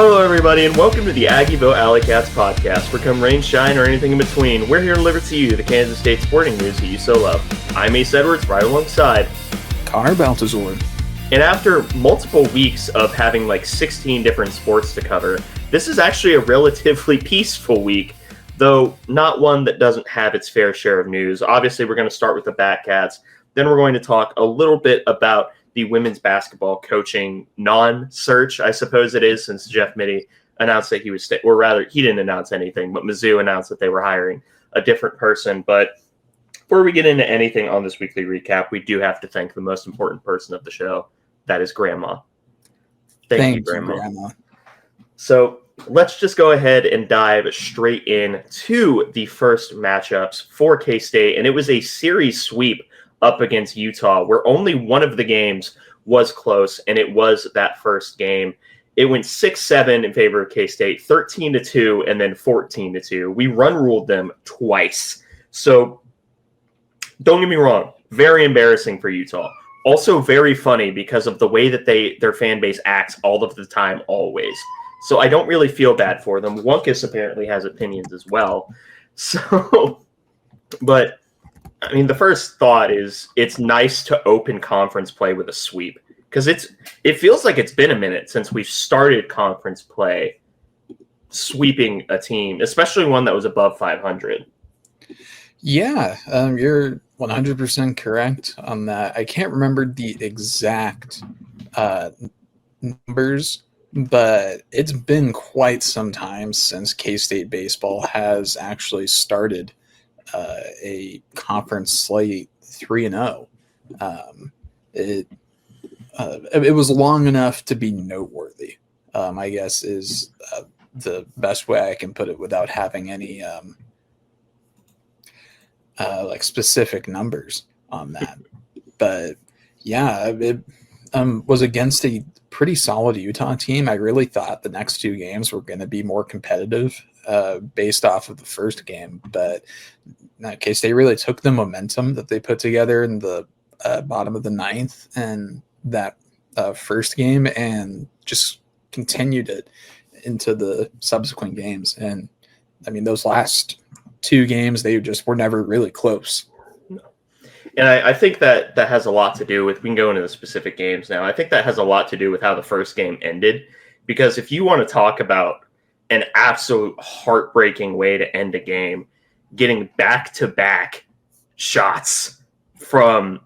Hello, everybody, and welcome to the Aggieville Alleycats podcast. For come rain, shine, or anything in between, we're here to deliver to you the Kansas State sporting news that you so love. I'm Ace Edwards, right alongside Connor Baltazar. And after multiple weeks of having like 16 different sports to cover, this is actually a relatively peaceful week, though not one that doesn't have its fair share of news. Obviously, we're going to start with the Batcats. Then we're going to talk a little bit about the women's basketball coaching non-search, I suppose it is, since Jeff Mittie announced that he was, or rather, he didn't announce anything, but Mizzou announced that they were hiring a different person. But before we get into anything on this weekly recap, we do have to thank the most important person of the show. That is Grandma. Thank you, Grandma. So let's just go ahead and dive straight into the first matchups for K-State. And it was a series sweep up against Utah, where only one of the games was close, and it was that first game. It went 6-7 in favor of K-State, 13-2, and then 14-2. We run-ruled them twice. So don't get me wrong, very embarrassing for Utah. Also very funny because of the way that their fan base acts all of the time, always. So I don't really feel bad for them. Wunkus apparently has opinions as well. So, but I mean, the first thought is it's nice to open conference play with a sweep because it feels like it's been a minute since we've started conference play sweeping a team, especially one that was above 500. Yeah, you're 100% correct on that. I can't remember the exact numbers, but it's been quite some time since K-State baseball has actually started a conference slate 3-0. It was long enough to be noteworthy, I guess, is the best way I can put it without having any like specific numbers on that. But yeah, it was against a pretty solid Utah team. I really thought the next two games were going to be more competitive based off of the first game, but in that case, they really took the momentum that they put together in the bottom of the ninth and that first game and just continued it into the subsequent games. And I mean, those last two games, they just were never really close. And I think that has a lot to do with, we can go into the specific games now. I think that has a lot to do with how the first game ended, because if you want to talk about an absolute heartbreaking way to end a game, getting back-to-back shots from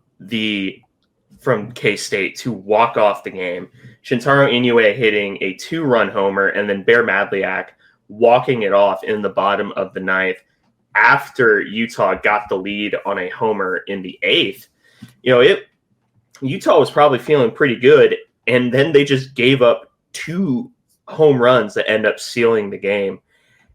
K-State to walk off the game. Shintaro Inoue hitting a 2-run homer, and then Bear Madliak walking it off in the bottom of the ninth after Utah got the lead on a homer in the eighth. Utah was probably feeling pretty good, and then they just gave up 2 home runs that end up sealing the game.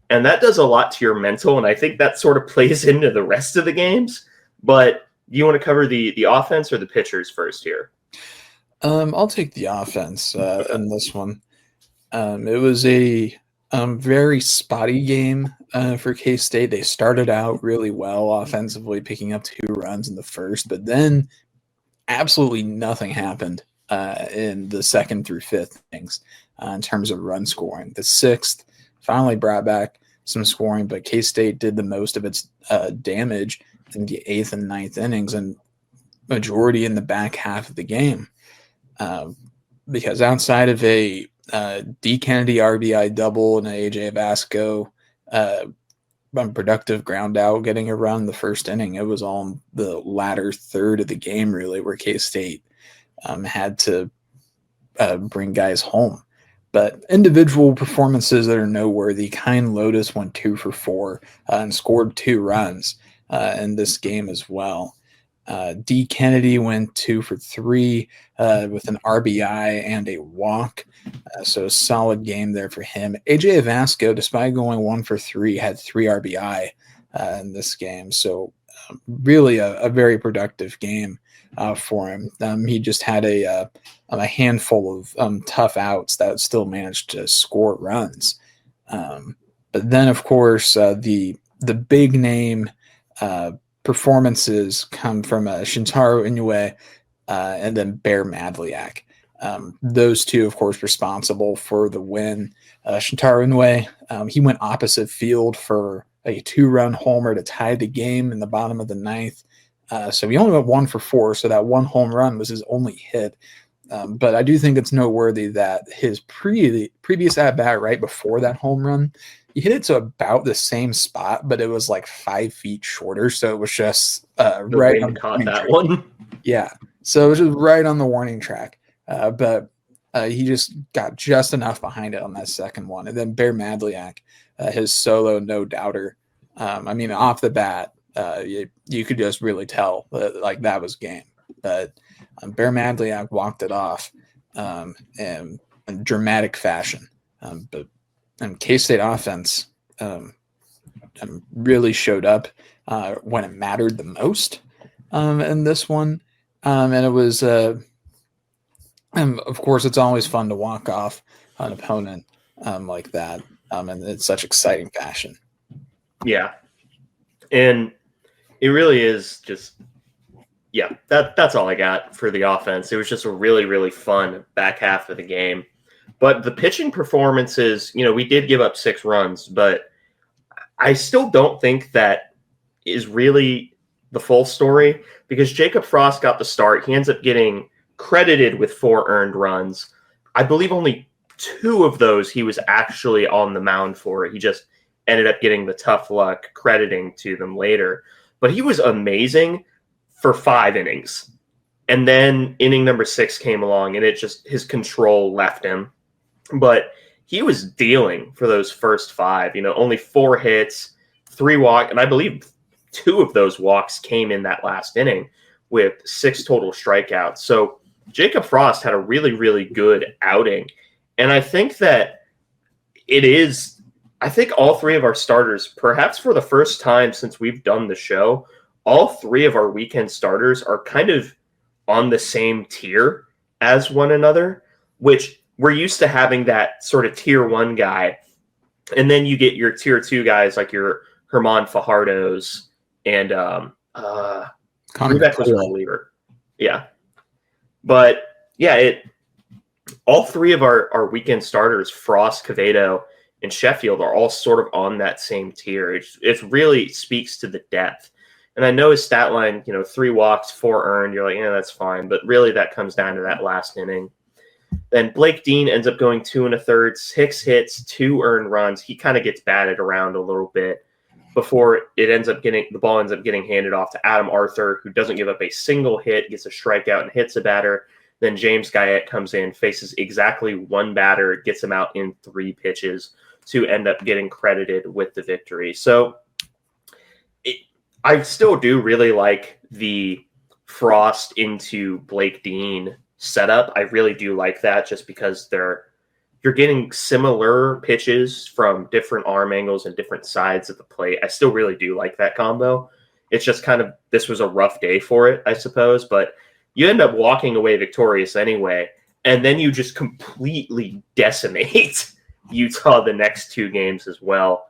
And that does a lot to your mental, and I think that sort of plays into the rest of the games. But you want to cover the offense or the pitchers first here? I'll take the offense in this one. It was a very spotty game for K-State. They started out really well offensively, picking up 2 runs in the first, but then absolutely nothing happened in the second through fifth innings in terms of run scoring. The sixth finally brought back some scoring, but K-State did the most of its damage in the eighth and ninth innings and majority in the back half of the game. Because outside of a D. Kennedy RBI double and an AJ Vasco unproductive ground out getting a run in the first inning, it was all in the latter third of the game, really, where K-State had to bring guys home. But individual performances that are noteworthy, Kine Lotus went 2 for 4 and scored 2 runs in this game as well. D. Kennedy went 2 for 3 with an RBI and a walk. So a solid game there for him. AJ Vasco, despite going 1 for 3, had 3 RBI in this game. So really a very productive game for him. He just had a handful of tough outs that still managed to score runs. But then, of course, the big name performances come from Shintaro Inoue and then Bear Madliak. Those two, of course, responsible for the win. Shintaro Inoue, he went opposite field for a 2-run homer to tie the game in the bottom of the ninth. So he only went 1 for 4, so that one home run was his only hit. But I do think it's noteworthy that his previous at-bat right before that home run, he hit it to about the same spot, but it was like 5 feet shorter, so it was just right on the caught warning that track. one. Yeah, so it was just right on the warning track. But he just got just enough behind it on that second one. And then Bear Madliak, his solo no-doubter. I mean, off the bat, you could just really tell that, that was game. But Bear Madliak walked it off in dramatic fashion. But K-State offense really showed up when it mattered the most in this one. And it was, of course, it's always fun to walk off an opponent like that in such exciting fashion. Yeah. And it really is just, yeah, that's all I got for the offense. It was just a really, really fun back half of the game. But the pitching performances, we did give up 6 runs, but I still don't think that is really the full story, because Jacob Frost got the start. He ends up getting credited with 4 earned runs. I believe only 2 of those he was actually on the mound for. He just ended up getting the tough luck crediting to them later. But he was amazing for 5 innings. And then inning number 6 came along, and his control left him. But he was dealing for those first 5, only 4 hits, 3 walks, and I believe 2 of those walks came in that last inning with 6 total strikeouts. So Jacob Frost had a really, really good outing. And I think that I think all 3 of our starters, perhaps for the first time since we've done the show, all 3 of our weekend starters are kind of on the same tier as one another, which we're used to having that sort of tier 1 guy. And then you get your tier 2 guys like your Herman Fajardo's and Rebeck was a reliever. Yeah. But yeah, all 3 of our weekend starters, Frost, Cavedo, and Sheffield, are all sort of on that same tier. It really speaks to the depth. And I know his stat line, 3 walks, 4 earned. You're like, yeah, that's fine. But really that comes down to that last inning. Then Blake Dean ends up going 2 1/3, 6 hits, 2 earned runs. He kind of gets batted around a little bit before the ball ends up getting handed off to Adam Arthur, who doesn't give up a single hit, gets a strikeout and hits a batter. Then James Guyette comes in, faces exactly 1 batter, gets him out in 3 pitches to end up getting credited with the victory. So I still do really like the Frost into Blake Dean setup. I really do like that, just because you're getting similar pitches from different arm angles and different sides of the plate. I still really do like that combo. It's just this was a rough day for it, I suppose, but you end up walking away victorious anyway, and then you just completely decimate Utah the next 2 games as well.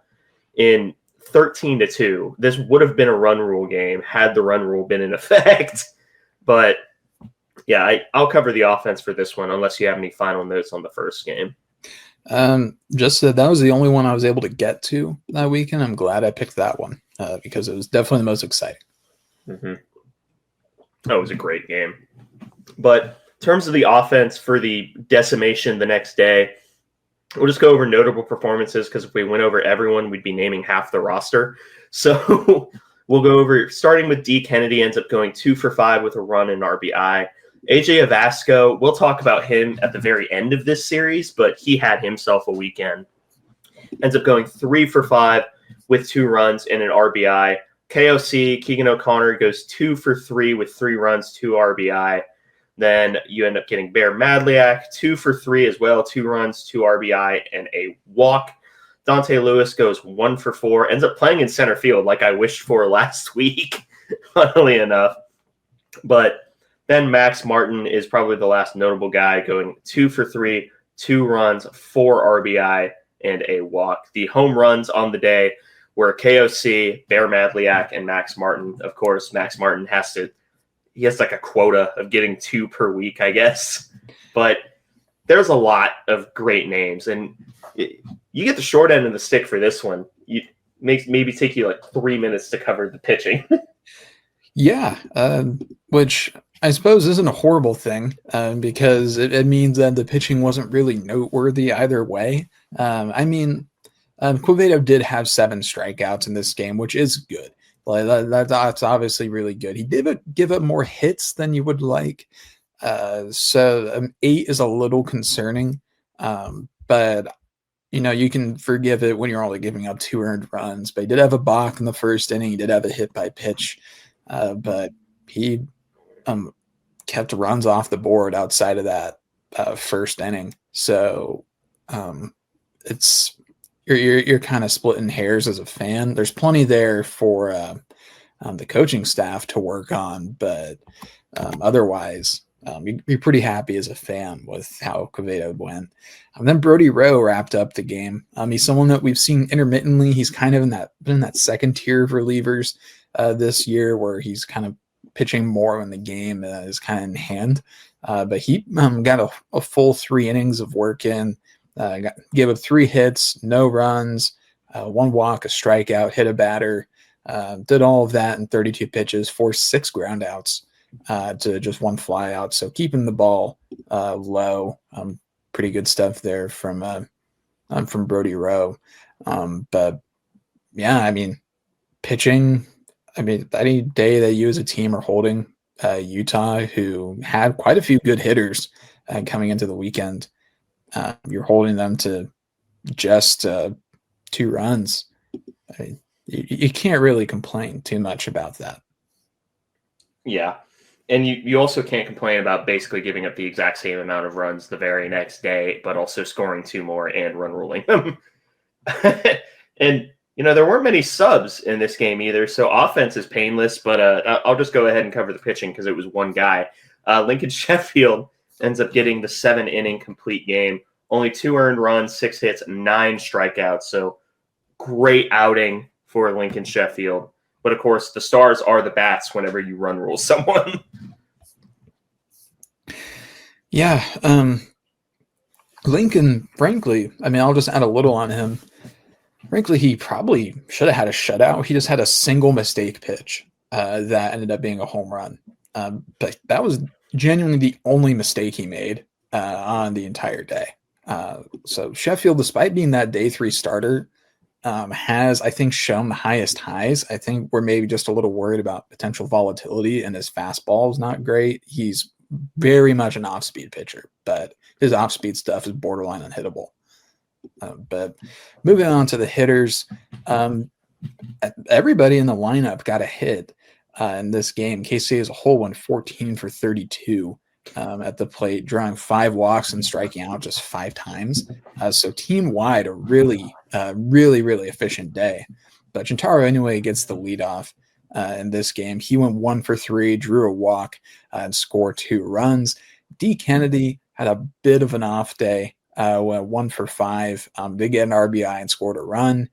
In 13-2, this would have been a run rule game had the run rule been in effect. But yeah, I'll cover the offense for this one unless you have any final notes on the first game. Just that was the only one I was able to get to that weekend. I'm glad I picked that one because it was definitely the most exciting. Mm-hmm. That was a great game. But in terms of the offense for the decimation the next day, we'll just go over notable performances, because if we went over everyone, we'd be naming half the roster. So we'll go over, starting with D. Kennedy, ends up going 2 for 5 with a run and RBI. AJ Avasco, we'll talk about him at the very end of this series, but he had himself a weekend. Ends up going 3 for 5 with 2 runs and an RBI. KOC, Keegan O'Connor, goes 2 for 3 with 3 runs, 2 RBI. Then you end up getting Bear Madliak, 2 for 3 as well, 2 runs, 2 RBI, and a walk. Dante Lewis goes 1 for 4, ends up playing in center field like I wished for last week, funnily enough. But then Max Martin is probably the last notable guy, going 2 for 3, 2 runs, 4 RBI, and a walk. The home runs on the day were KOC, Bear Madliak, and Max Martin. Of course, Max Martin has like a quota of getting 2 per week, I guess. but there's a lot of great names, and you get the short end of the stick for this one. You maybe take you like 3 minutes to cover the pitching. Yeah, which I suppose isn't a horrible thing because it means that the pitching wasn't really noteworthy either way. I mean, Quevedo did have 7 strikeouts in this game, which is good. Like that's obviously really good. He did give up more hits than you would like, so 8 is a little concerning. But you can forgive it when you're only giving up 2 earned runs. But he did have a balk in the first inning. He did have a hit by pitch, but he kept runs off the board outside of that first inning. So it's you're kind of splitting hairs as a fan. There's plenty there for the coaching staff to work on, but otherwise, you'd be pretty happy as a fan with how Quevedo went. And then Brody Rowe wrapped up the game. He's someone that we've seen intermittently. He's kind of been in that second tier of relievers this year, where he's kind of pitching more when the game is kind of in hand. But he got a full 3 innings of work in. Gave up 3 hits, no runs, 1 walk, a strikeout, hit a batter. Did all of that in 32 pitches, forced 6 groundouts to just 1 flyout. So keeping the ball low, pretty good stuff there from Brody Rowe. But yeah, I mean, pitching. I mean, any day that you as a team are holding Utah, who had quite a few good hitters coming into the weekend, you're holding them to just 2 runs. I mean, you can't really complain too much about that. Yeah. And you also can't complain about basically giving up the exact same amount of runs the very next day, but also scoring 2 more and run ruling them. And, there weren't many subs in this game either. So offense is painless, but I'll just go ahead and cover the pitching because it was one guy. Lincoln Sheffield ends up getting the 7-inning complete game. Only 2 earned runs, 6 hits, 9 strikeouts. So great outing for Lincoln Sheffield. But of course, the stars are the bats whenever you run rule someone. Yeah. Lincoln, frankly, I mean, I'll just add a little on him. Frankly, he probably should have had a shutout. He just had a single mistake pitch that ended up being a home run. But that was genuinely the only mistake he made on the entire day. So Sheffield, despite being that day 3 starter, has, I think, shown the highest highs. I think we're maybe just a little worried about potential volatility, and his fastball is not great. He's very much an off-speed pitcher, but his off-speed stuff is borderline unhittable. But moving on to the hitters, everybody in the lineup got a hit in this game. KC as a whole went 14 for 32 at the plate, drawing 5 walks and striking out just 5 times. So team-wide, a really, really efficient day. But Shintaro anyway gets the leadoff in this game. He went 1 for 3, drew a walk, and scored 2 runs. D. Kennedy had a bit of an off day. Went 1 for 5, did get an RBI and scored a run.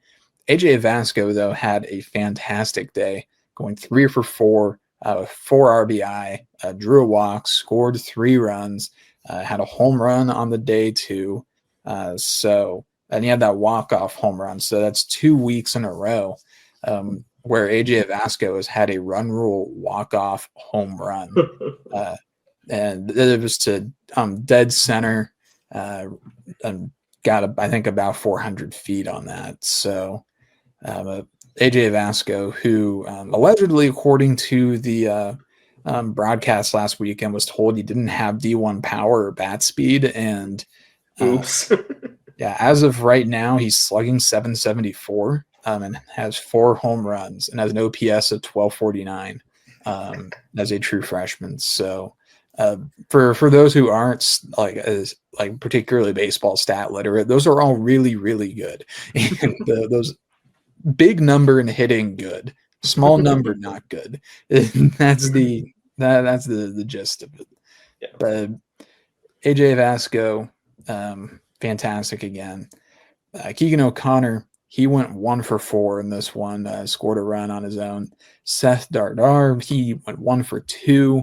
AJ Vasco, though, had a fantastic day, going 3 for 4, 4 RBI, drew a walk, scored 3 runs, had a home run on the day too. And he had that walk-off home run. So that's 2 weeks in a row where AJ Vasco has had a run rule walk-off home run. And it was to dead center. And got, I think, about 400 feet on that. So AJ Vasco, who allegedly, according to the broadcast last weekend, was told he didn't have D1 power or bat speed. And oops. Yeah, as of right now, he's slugging 774 and has 4 home runs and has an OPS of 1249 as a true freshman. So for those who aren't like particularly baseball stat literate, those are all really, really good. And those big number in hitting, good. Small number, not good. That's the gist of it. Yeah. But AJ Vasco, fantastic again. Keegan O'Connor, he went 1 for 4 in this one, scored a run on his own. Seth Dardar, he went 1 for 2.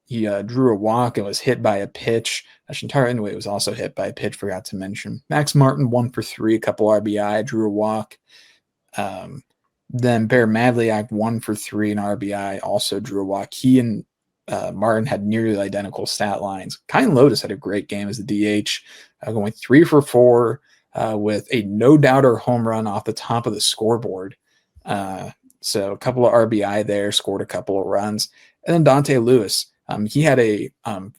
He drew a walk and was hit by a pitch. Shintaro Inoue was also hit by a pitch, forgot to mention. Max Martin, 1 for 3, a couple RBI, drew a walk. Then Bear Madliak, 1 for 3, an RBI, also drew a walk. He and Martin had nearly identical stat lines. Kyan Lotus had a great game as the DH, going 3 for 4 with a no-doubter home run off the top of the scoreboard. So a couple of RBI there, scored a couple of runs. And then Dante Lewis, he had a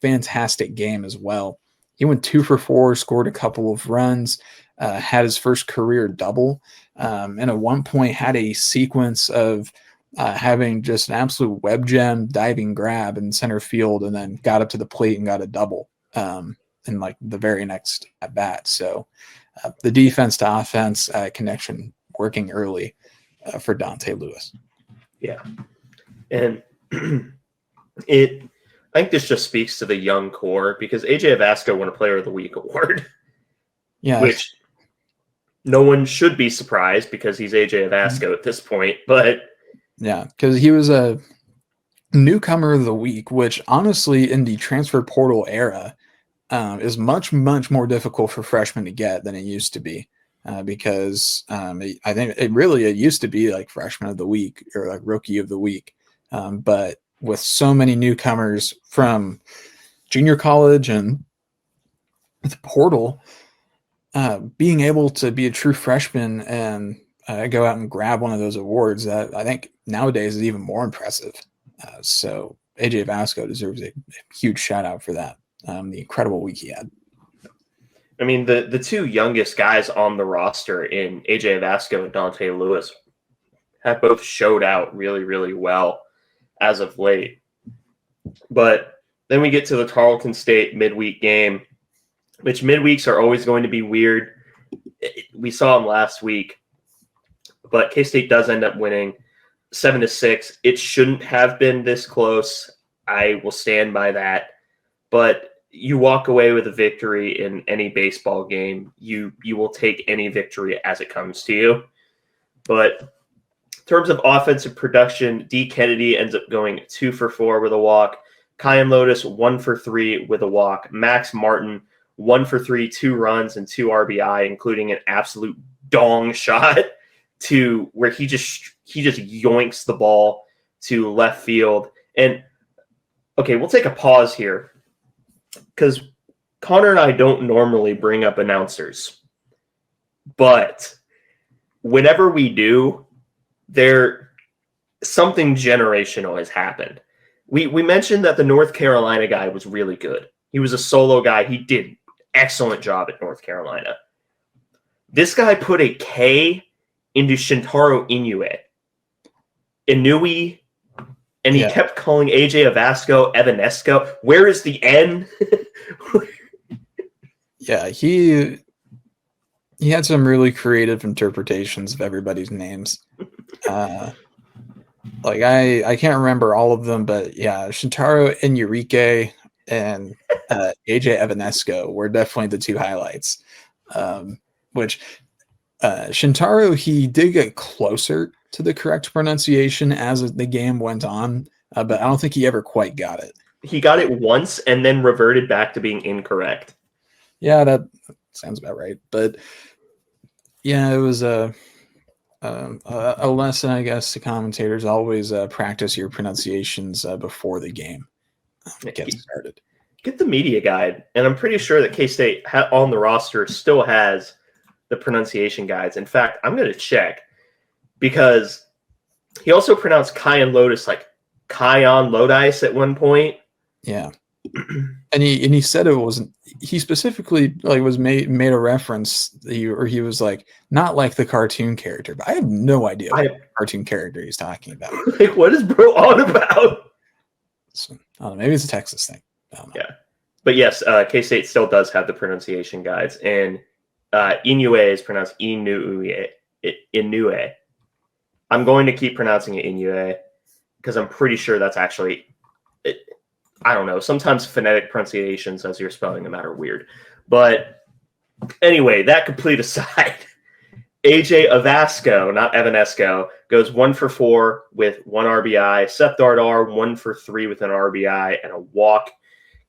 fantastic game as well. He went 2 for 4, scored a couple of runs, had his first career double, and at one point had a sequence of having just an absolute web gem diving grab in center field, and then got up to the plate and got a double in like the very next at bat. So the defense to offense connection working early for Dante Lewis. Yeah. And I think this just speaks to the young core, because AJ Avasco won a Player of the Week award. Yeah. Which no one should be surprised, because he's AJ Avasco at this point. But yeah, because he was a newcomer of the week, which honestly in the transfer portal era is much, much more difficult for freshmen to get than it used to be. Because I think it used to be like freshman of the week or like rookie of the week. But with so many newcomers from junior college and the portal, being able to be a true freshman and go out and grab one of those awards, that I think nowadays is even more impressive. So AJ Vasco deserves a huge shout out for that. The incredible week he had. I mean, the two youngest guys on the roster in AJ Avasco and Dante Lewis have both showed out really, really well as of late. But then we get to the Tarleton State midweek game, which midweeks are always going to be weird. We saw them last week, but K-State does end up winning 7-6. It shouldn't have been this close. I will stand by that. But you walk away with a victory in any baseball game. You will take any victory as it comes to you. But in terms of offensive production, D. Kennedy ends up going 2 for 4 with a walk. Kyan Lotus, 1 for 3 with a walk. Max Martin, 1 for 3, 2 runs and 2 RBI, including an absolute dong shot to where he just yoinks the ball to left field. And okay, we'll take a pause here, because Connor and I don't normally bring up announcers, but whenever we do, something generational has happened. We mentioned that the North Carolina guy was really good. He was a solo guy. He did an excellent job at North Carolina. This guy put a K into Shintaro Inoue. And he kept calling AJ Avasco Evanesco. Where is the N? Yeah, he had some really creative interpretations of everybody's names. Like I can't remember all of them, but yeah, Shintaro Inurike and AJ Evanesco were definitely the two highlights. Which Shintaro, he did get closer to the correct pronunciation as the game went on, but I don't think he ever quite got it. He got it once and then reverted back to being incorrect. Yeah, that sounds about right. But yeah, it was a lesson, I guess, to commentators. Always practice your pronunciations before the game gets started. Get the media guide, and I'm pretty sure that K-State on the roster still has the pronunciation guides. In fact, I'm going to check, because he also pronounced Kyan Lotus like Kyan Lodice at one point. Yeah. And he said it wasn't. He specifically was made a reference. He was like, not like the cartoon character, but I have no idea what cartoon character he's talking about. Like, what is bro on about? So, I don't know. Maybe it's a Texas thing. I don't know. Yeah, but yes, K-State still does have the pronunciation guides, and Inoue is pronounced Inoue. Inoue. I'm going to keep pronouncing it Inoue, because I'm pretty sure that's actually. I don't know. Sometimes phonetic pronunciations as you're spelling them out are weird. But anyway, that complete aside, AJ Avasco, not Evanesco, goes 1 for 4 with 1 RBI. Seth Dardar 1 for 3 with an RBI and a walk.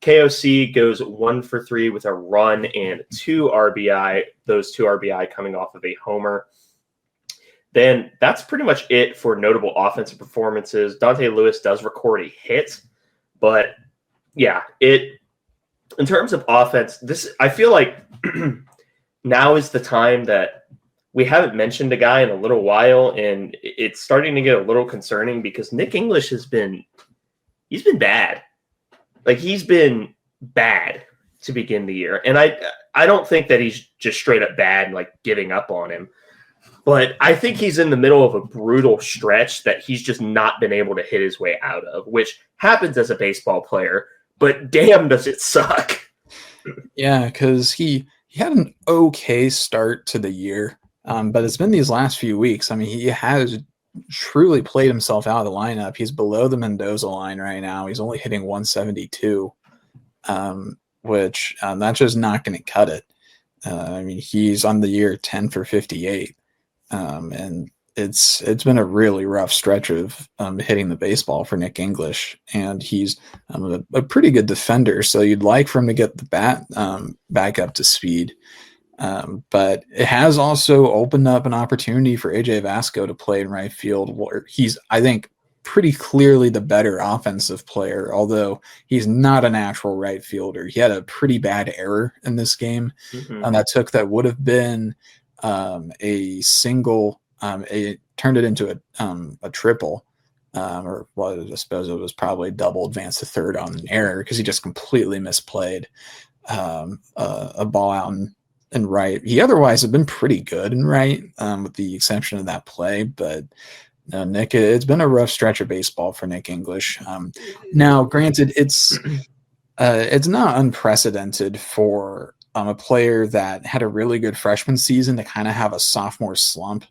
KOC goes 1 for 3 with a run and 2 RBI. Those 2 RBI coming off of a homer. Then that's pretty much it for notable offensive performances. Dante Lewis does record a hit, but yeah, in terms of offense, I feel like now is the time that we haven't mentioned a guy in a little while, and it's starting to get a little concerning because Nick English he's been bad. Like, he's been bad to begin the year. And I don't think that he's just straight up bad, like giving up on him. But I think he's in the middle of a brutal stretch that he's just not been able to hit his way out of, which happens as a baseball player, but damn does it suck. Yeah, because he had an okay start to the year, but it's been these last few weeks. I mean, he has truly played himself out of the lineup. He's below the Mendoza line right now. He's only hitting 172, which that's just not going to cut it. I mean, he's on the year 10 for 58, and it's been a really rough stretch of hitting the baseball for Nick English, and he's a pretty good defender, so you'd like for him to get the bat back up to speed. But it has also opened up an opportunity for AJ Vasco to play in right field, where he's, I think, pretty clearly the better offensive player, although he's not a natural right fielder. He had a pretty bad error in this game that would have been a single. It turned it into a triple, or I suppose it was probably double advance to third on an error because he just completely misplayed a ball out in right. He otherwise had been pretty good in right, with the exception of that play. But Nick, it's been a rough stretch of baseball for Nick English. Now, granted, it's not unprecedented for a player that had a really good freshman season to kind of have a sophomore slump,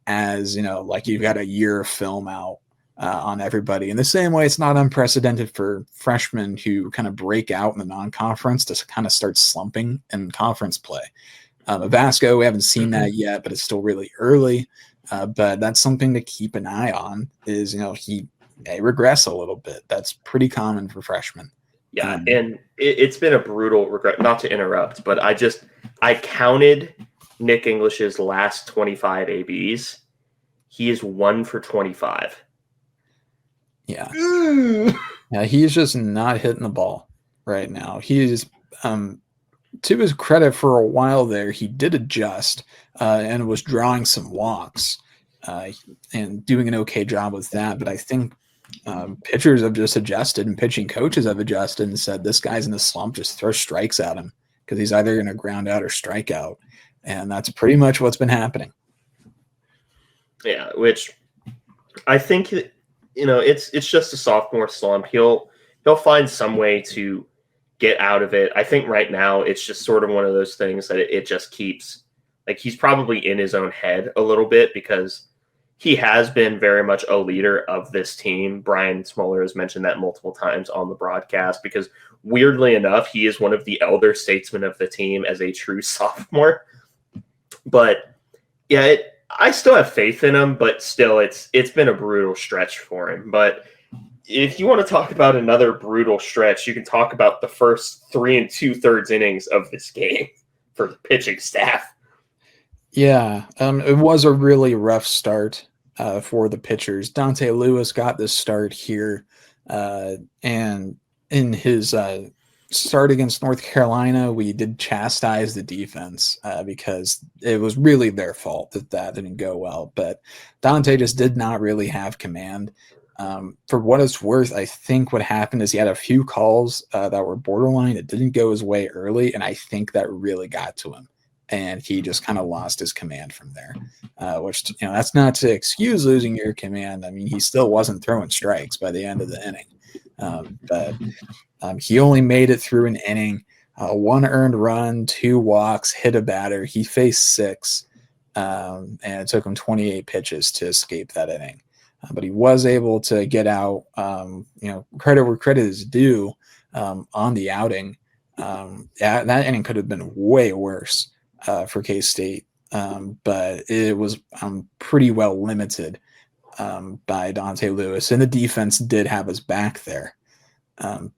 as you know, like you've got a year of film out on everybody. In the same way, it's not unprecedented for freshmen who kind of break out in the non-conference to kind of start slumping in conference play. Vasco, we haven't seen that yet, but it's still really early. But that's something to keep an eye on. Is he may regress a little bit. That's pretty common for freshmen. Yeah, and it's been a brutal regret. Not to interrupt, but I counted Nick English's last 25 ABs. He is 1 for 25. Yeah. Yeah, he's just not hitting the ball right now. He's, to his credit, for a while there, he did adjust and was drawing some walks and doing an okay job with that. But I think pitchers have just adjusted and pitching coaches have adjusted and said, this guy's in the slump, just throw strikes at him because he's either going to ground out or strike out. And that's pretty much what's been happening. Yeah, which I think, it's just a sophomore slump. He'll find some way to get out of it. I think right now it's just sort of one of those things that it just keeps, like, he's probably in his own head a little bit because he has been very much a leader of this team. Brian Smoller has mentioned that multiple times on the broadcast because, weirdly enough, he is one of the elder statesmen of the team as a true sophomore. But yeah, I still have faith in him, but still it's been a brutal stretch for him. But if you want to talk about another brutal stretch, you can talk about the first 3 2/3 innings of this game for the pitching staff. Yeah, it was a really rough start for the pitchers. Dante Lewis got this start here, and in his start against North Carolina, we did chastise the defense because it was really their fault that didn't go well. But Dante just did not really have command. For what it's worth, I think what happened is he had a few calls that were borderline. It didn't go his way early, and I think that really got to him. And he just kind of lost his command from there, which, that's not to excuse losing your command. I mean, he still wasn't throwing strikes by the end of the inning. But he only made it through an inning, 1 earned run, 2 walks, hit a batter. He faced 6, and it took him 28 pitches to escape that inning. But he was able to get out, credit where credit is due on the outing. That inning could have been way worse for K-State. but it was pretty well limited by Dante Lewis, and the defense did have his back there.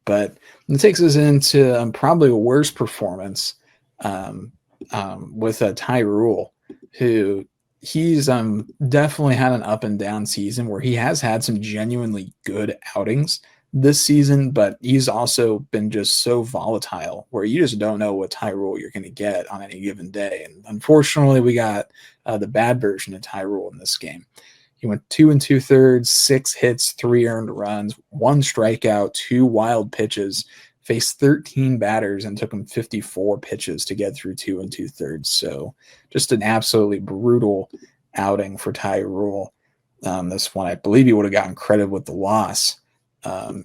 But it takes us into probably a worse performance with Ty Rule, who he's definitely had an up and down season where he has had some genuinely good outings this season, but he's also been just so volatile where you just don't know what Ty Rule you're going to get on any given day. And unfortunately, we got the bad version of Ty Rule in this game. He went 2 2/3, 6 hits, 3 earned runs, 1 strikeout, 2 wild pitches, faced 13 batters, and took him 54 pitches to get through 2 2/3. So just an absolutely brutal outing for Ty Rule. This one, I believe he would have gotten credit with the loss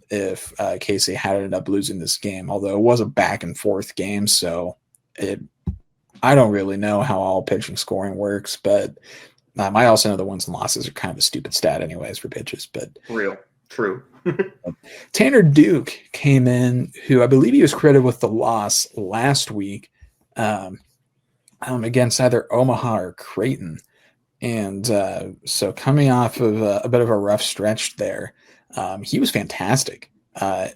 if Casey had ended up losing this game, although it was a back and forth game. So I don't really know how all pitching scoring works, but I also know the wins and losses are kind of a stupid stat anyways for pitches, but real true. Tanner Duke came in, who I believe he was credited with the loss last week against either Omaha or Creighton. And so coming off of a bit of a rough stretch there, he was fantastic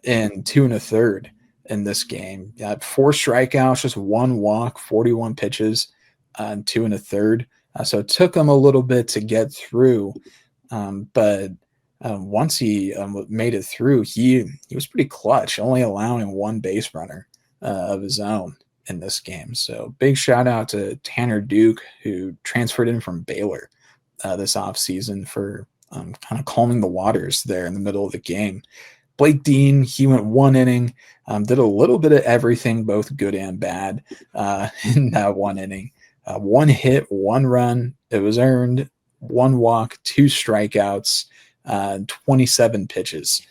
in 2 1/3 in this game. 4 strikeouts, just 1 walk, 41 pitches, and 2 1/3. So it took him a little bit to get through, but once he made it through, he was pretty clutch, only allowing 1 base runner of his own in this game. So big shout out to Tanner Duke, who transferred in from Baylor this offseason for kind of calming the waters there in the middle of the game. Blake Dean, he went 1 inning, did a little bit of everything, both good and bad, in that 1 inning. 1 hit, 1 run, it was earned, 1 walk, 2 strikeouts, 27 pitches.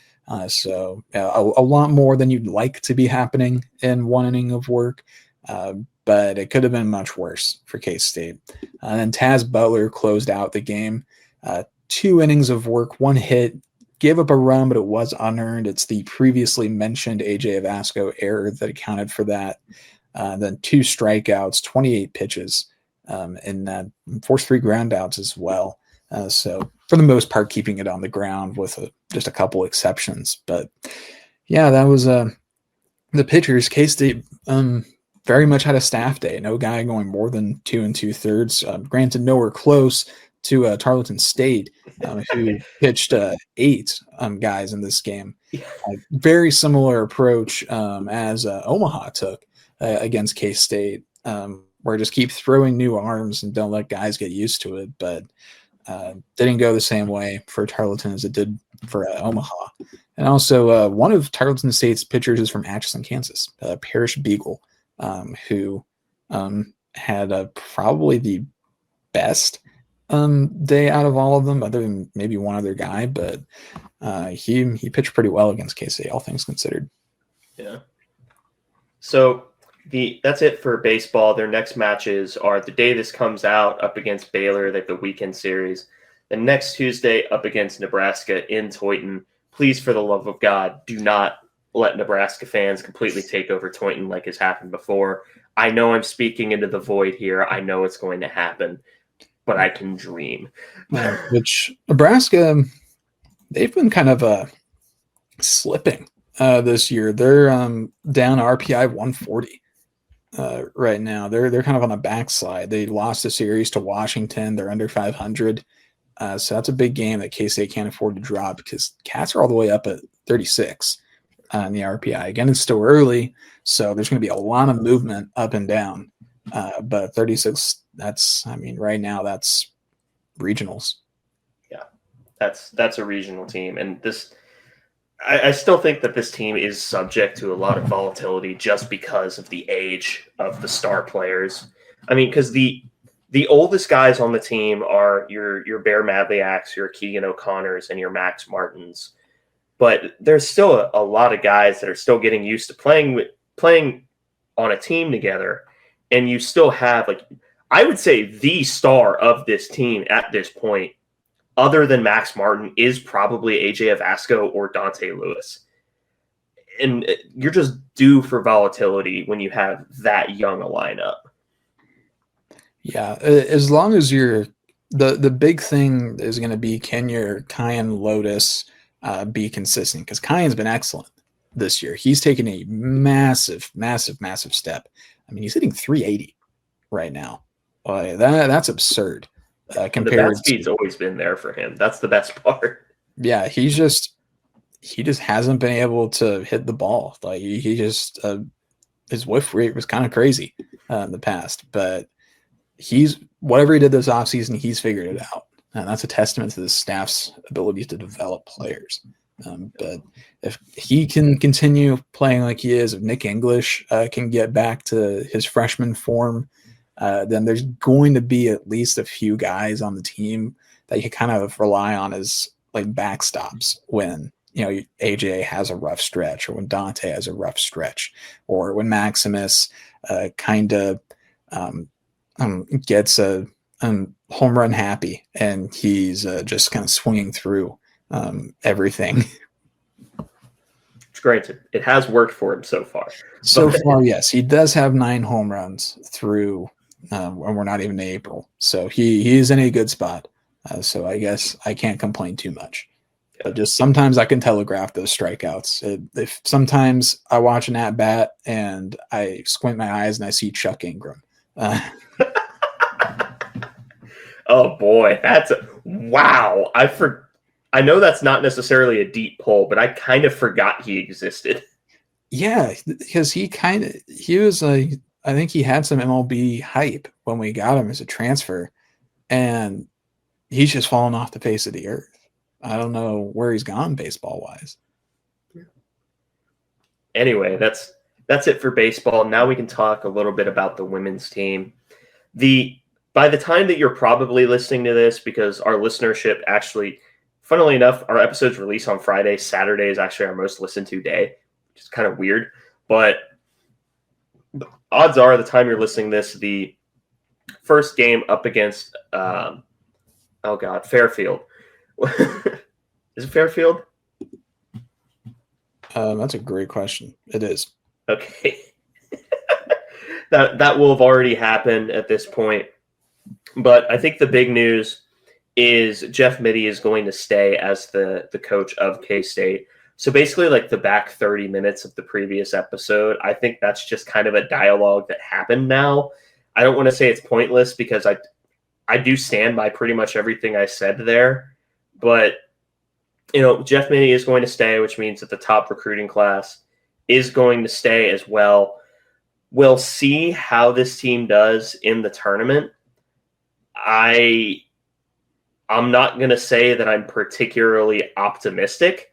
So a lot more than you'd like to be happening in 1 inning of work, but it could have been much worse for K-State. And then Taz Butler closed out the game. 2 innings of work, 1 hit, gave up a run, but it was unearned. It's the previously mentioned AJ Vasco error that accounted for that. Then 2 strikeouts, 28 pitches, and forced 3 groundouts as well. So for the most part, keeping it on the ground with just a couple exceptions. But yeah, that was the pitchers. K-State very much had a staff day. No guy going more than 2 2/3. Granted, nowhere close to Tarleton State, who pitched 8 guys in this game. Very similar approach as Omaha took against K-State, where just keep throwing new arms and don't let guys get used to it. But didn't go the same way for Tarleton as it did for Omaha. And also, one of Tarleton State's pitchers is from Atchison, Kansas, Parrish Beagle, who had probably the best day out of all of them, other than maybe one other guy. But he pitched pretty well against K-State, all things considered. Yeah. So that's it for baseball. Their next matches are the day this comes out up against Baylor, like the weekend series. The next Tuesday up against Nebraska in Toyton. Please, for the love of God, do not let Nebraska fans completely take over Toyton like has happened before. I know I'm speaking into the void here. I know it's going to happen, but I can dream. Which Nebraska, they've been kind of slipping this year. They're down RPI 140 right now. They're kind of on a backslide. They lost a series to Washington. They're under 500. So that's a big game that K-State can't afford to drop because Cats are all the way up at 36 in the RPI. Again, it's still early, so there's going to be a lot of movement up and down. But 36, right now that's regionals. Yeah, that's a regional team. And I still think that this team is subject to a lot of volatility just because of the age of the star players. I mean, because the oldest guys on the team are your Bear Madliaks, your Keegan O'Connors, and your Max Martins. But there's still a lot of guys that are still getting used to playing on a team together. And you still have, I would say the star of this team at this point, other than Max Martin, is probably AJ Vasco or Dante Lewis. And you're just due for volatility when you have that young a lineup. Yeah, as long as you're the big thing is going to be, can your Kyan Lotus be consistent? Because Kyan's been excellent this year. He's taken a massive, massive, massive step. I mean, he's hitting 380 right now. That's absurd And the bat compared to, speed's always been there for him. That's the best part. yeah, he just hasn't been able to hit the ball. Like he just his whiff rate was kind of crazy in the past, but he's whatever he did this offseason, he's figured it out. And that's a testament to the staff's ability to develop players. But if he can continue playing like he is, if Nick English can get back to his freshman form, then there's going to be at least a few guys on the team that you can kind of rely on as like backstops when AJ has a rough stretch, or when Dante has a rough stretch, or when Maximus kind of gets a home run happy and he's just kind of swinging through everything. Granted, it has worked for him so far. So far, yes, he does have 9 home runs through, and we're not even in April, so he is in a good spot. So I guess I can't complain too much. But just sometimes I can telegraph those strikeouts. If sometimes I watch an at bat and I squint my eyes and I see Chuck Ingram. Oh boy, wow! I know that's not necessarily a deep pull, but I kind of forgot he existed. Yeah, because he was I think he had some MLB hype when we got him as a transfer, and he's just fallen off the face of the earth. I don't know where he's gone baseball wise. Anyway, that's it for baseball. Now we can talk a little bit about the women's team. By the time that you're probably listening to this, because our listenership actually, funnily enough, our episodes release on Friday. Saturday is actually our most listened to day, which is kind of weird. But odds are, the time you're listening to this, the first game up against, Fairfield. Is it Fairfield? That's a great question. It is. Okay. that will have already happened at this point. But I think the big news is Jeff Mittie is going to stay as the coach of K-State. So basically, like the back 30 minutes of the previous episode, I think that's just kind of a dialogue that happened now. I don't want to say it's pointless because I do stand by pretty much everything I said there. But, Jeff Mittie is going to stay, which means that the top recruiting class is going to stay as well. We'll see how this team does in the tournament. I'm not going to say that I'm particularly optimistic.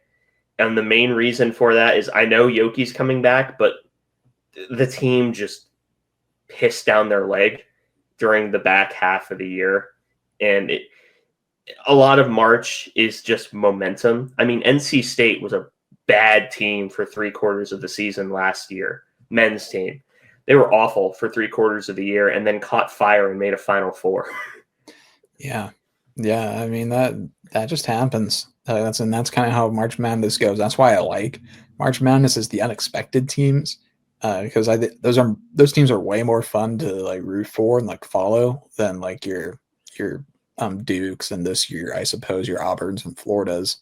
And the main reason for that is I know Yoki's coming back, but the team just pissed down their leg during the back half of the year. And a lot of March is just momentum. I mean, NC State was a bad team for 3/4 of the season last year, men's team. They were awful for 3/4 of the year and then caught fire and made a Final Four. Yeah. I mean that just happens. That's kind of how March Madness goes. That's why I like March Madness is the unexpected teams, because those teams are way more fun to like root for and like follow than like your Dukes and this year I suppose your Auburns and Floridas.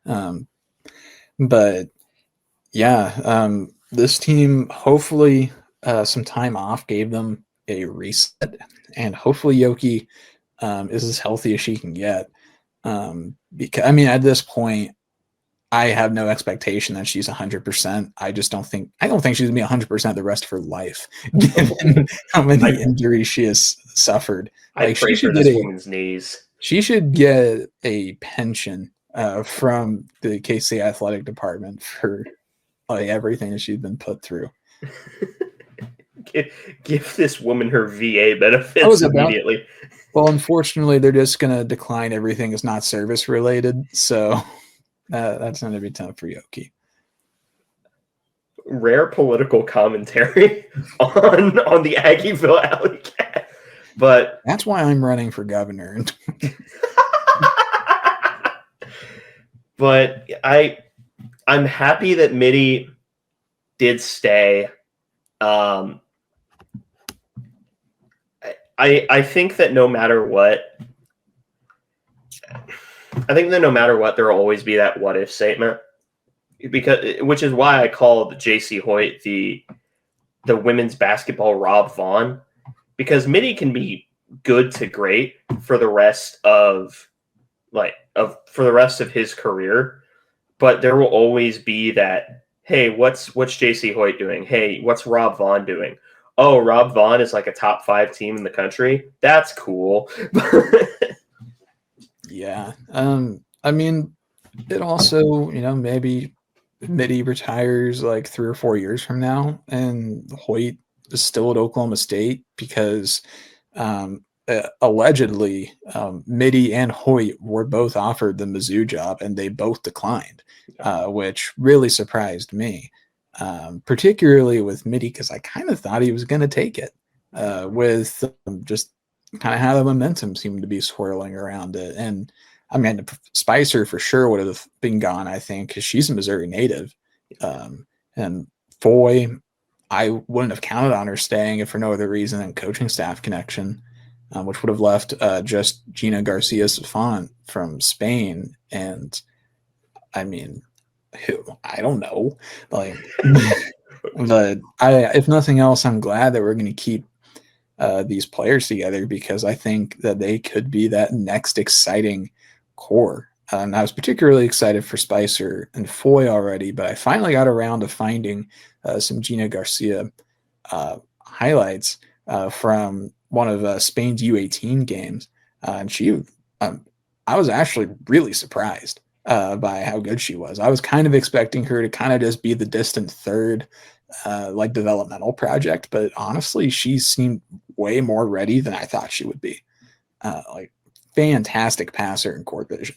But yeah, this team hopefully some time off gave them a reset, and hopefully Yoki is as healthy as she can get. Because I mean, at this point, I have no expectation that she's 100%. I don't think she's gonna be 100% the rest of her life, given how many injuries she has suffered. I pray for this woman's knees. She should get a pension from the KC athletic department for like everything that she's been put through. Give this woman her VA benefits immediately. Well, unfortunately, they're just going to decline everything as not service related. So that's going to be tough for Yoki. Rare political commentary on the Aggieville Alleycats. But that's why I'm running for governor. But I'm happy that Mittie did stay. I think that no matter what, there will always be that what if statement, which is why I called J.C. Hoyt the women's basketball Rob Vaughn, because Mitty can be good to great for the rest of his career, but there will always be that, hey, what's J.C. Hoyt doing? Hey, what's Rob Vaughn doing? Oh, Rob Vaughn is like a top 5 team in the country. That's cool. Yeah. I mean, it also, maybe Mitty retires like 3 or 4 years from now, and Hoyt is still at Oklahoma State because allegedly Mitty and Hoyt were both offered the Mizzou job, and they both declined, which really surprised me, particularly with Mitty, because I kind of thought he was going to take it with just kind of how the momentum seemed to be swirling around it. And I mean, Spicer for sure would have been gone, I think, because she's a Missouri native. And Foy, I wouldn't have counted on her staying if for no other reason than coaching staff connection, which would have left just Gina Garcia Safont from Spain. And I mean, who? I don't know. Like, but if nothing else, I'm glad that we're going to keep these players together, because I think that they could be that next exciting core. And I was particularly excited for Spicer and Foy already, but I finally got around to finding some Gina Garcia highlights from one of Spain's U18 games. And I was actually really surprised by how good she was. I was kind of expecting her to kind of just be the distant third, like developmental project, but honestly, she seemed way more ready than I thought she would be. Like fantastic passer in court vision,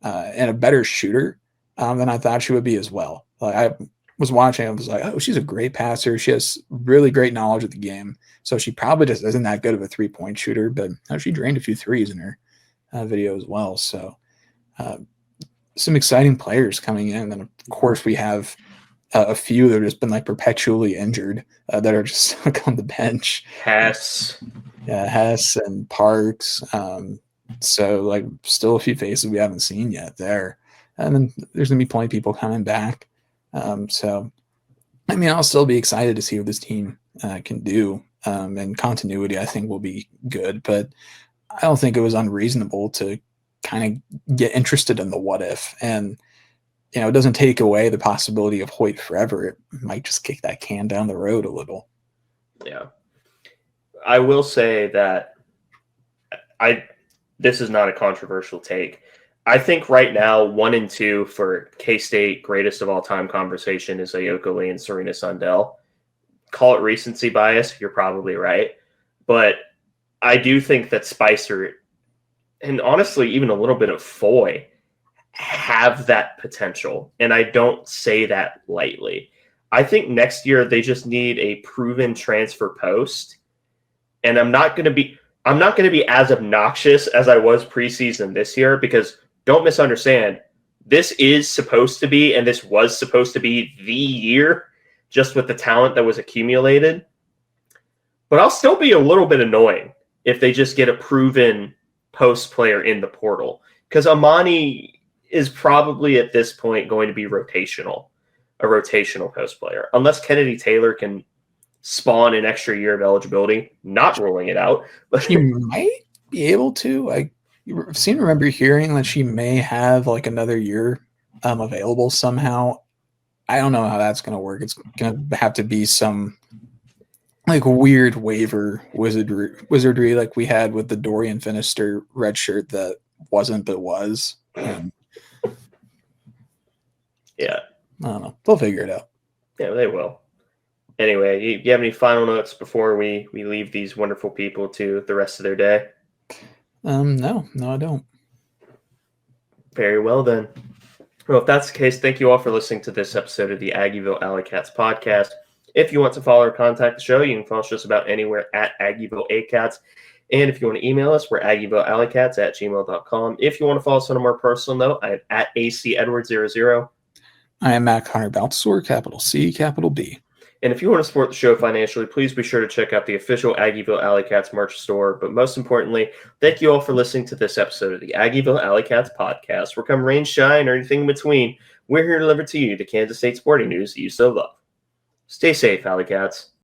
and a better shooter than I thought she would be as well. Like I was watching, I was like, oh, she's a great passer. She has really great knowledge of the game. So she probably just isn't that good of a 3-point shooter, but she drained a few threes in her video as well. So some exciting players coming in. And of course we have a few that have just been like perpetually injured that are just stuck on the bench. Hess and Parks. So like still a few faces we haven't seen yet there. And then there's going to be plenty of people coming back. So, I mean, I'll still be excited to see what this team can do. And continuity, I think, will be good. But I don't think it was unreasonable to kind of get interested in the what if. And, it doesn't take away the possibility of Hoyt forever. It might just kick that can down the road a little. Yeah. I will say that this is not a controversial take. I think right now, 1 and 2 for K-State greatest of all time conversation is Ayoko Lee and Serena Sundell. Call it recency bias. You're probably right. But I do think that Spicer, and honestly, even a little bit of Foy, have that potential. And I don't say that lightly. I think next year they just need a proven transfer post. And I'm not going to be as obnoxious as I was preseason this year, because don't misunderstand, this is supposed to be, and this was supposed to be the year, just with the talent that was accumulated. But I'll still be a little bit annoying if they just get a proven post player in the portal, because Amani is probably at this point going to be a rotational post player, unless Kennedy Taylor can spawn an extra year of eligibility. Not ruling it out, but she might be able to. I seem to remember hearing that she may have like another year available somehow. I don't know how that's going to work. It's going to have to be some like weird waiver wizardry like we had with the Dorian Finister red shirt that wasn't but was. Yeah. I don't know. They'll figure it out. Yeah, they will. Anyway, you have any final notes before we leave these wonderful people to the rest of their day? No, I don't. Very well, then. Well, if that's the case, thank you all for listening to this episode of the Aggieville Alleycats podcast. If you want to follow or contact the show, you can follow us just about anywhere at Aggieville Alleycats. And if you want to email us, we're AggievilleAlleycats@gmail.com. If you want to follow us on a more personal note, I'm at ACEdward00. I am Matt Connor Baltzor, capital C, capital B. And if you want to support the show financially, please be sure to check out the official Aggieville Alleycats merch store. But most importantly, thank you all for listening to this episode of the Aggieville Alleycats podcast. Where come rain, shine, or anything in between, we're here to deliver to you the Kansas State sporting news that you so love. Stay safe, Alleycats.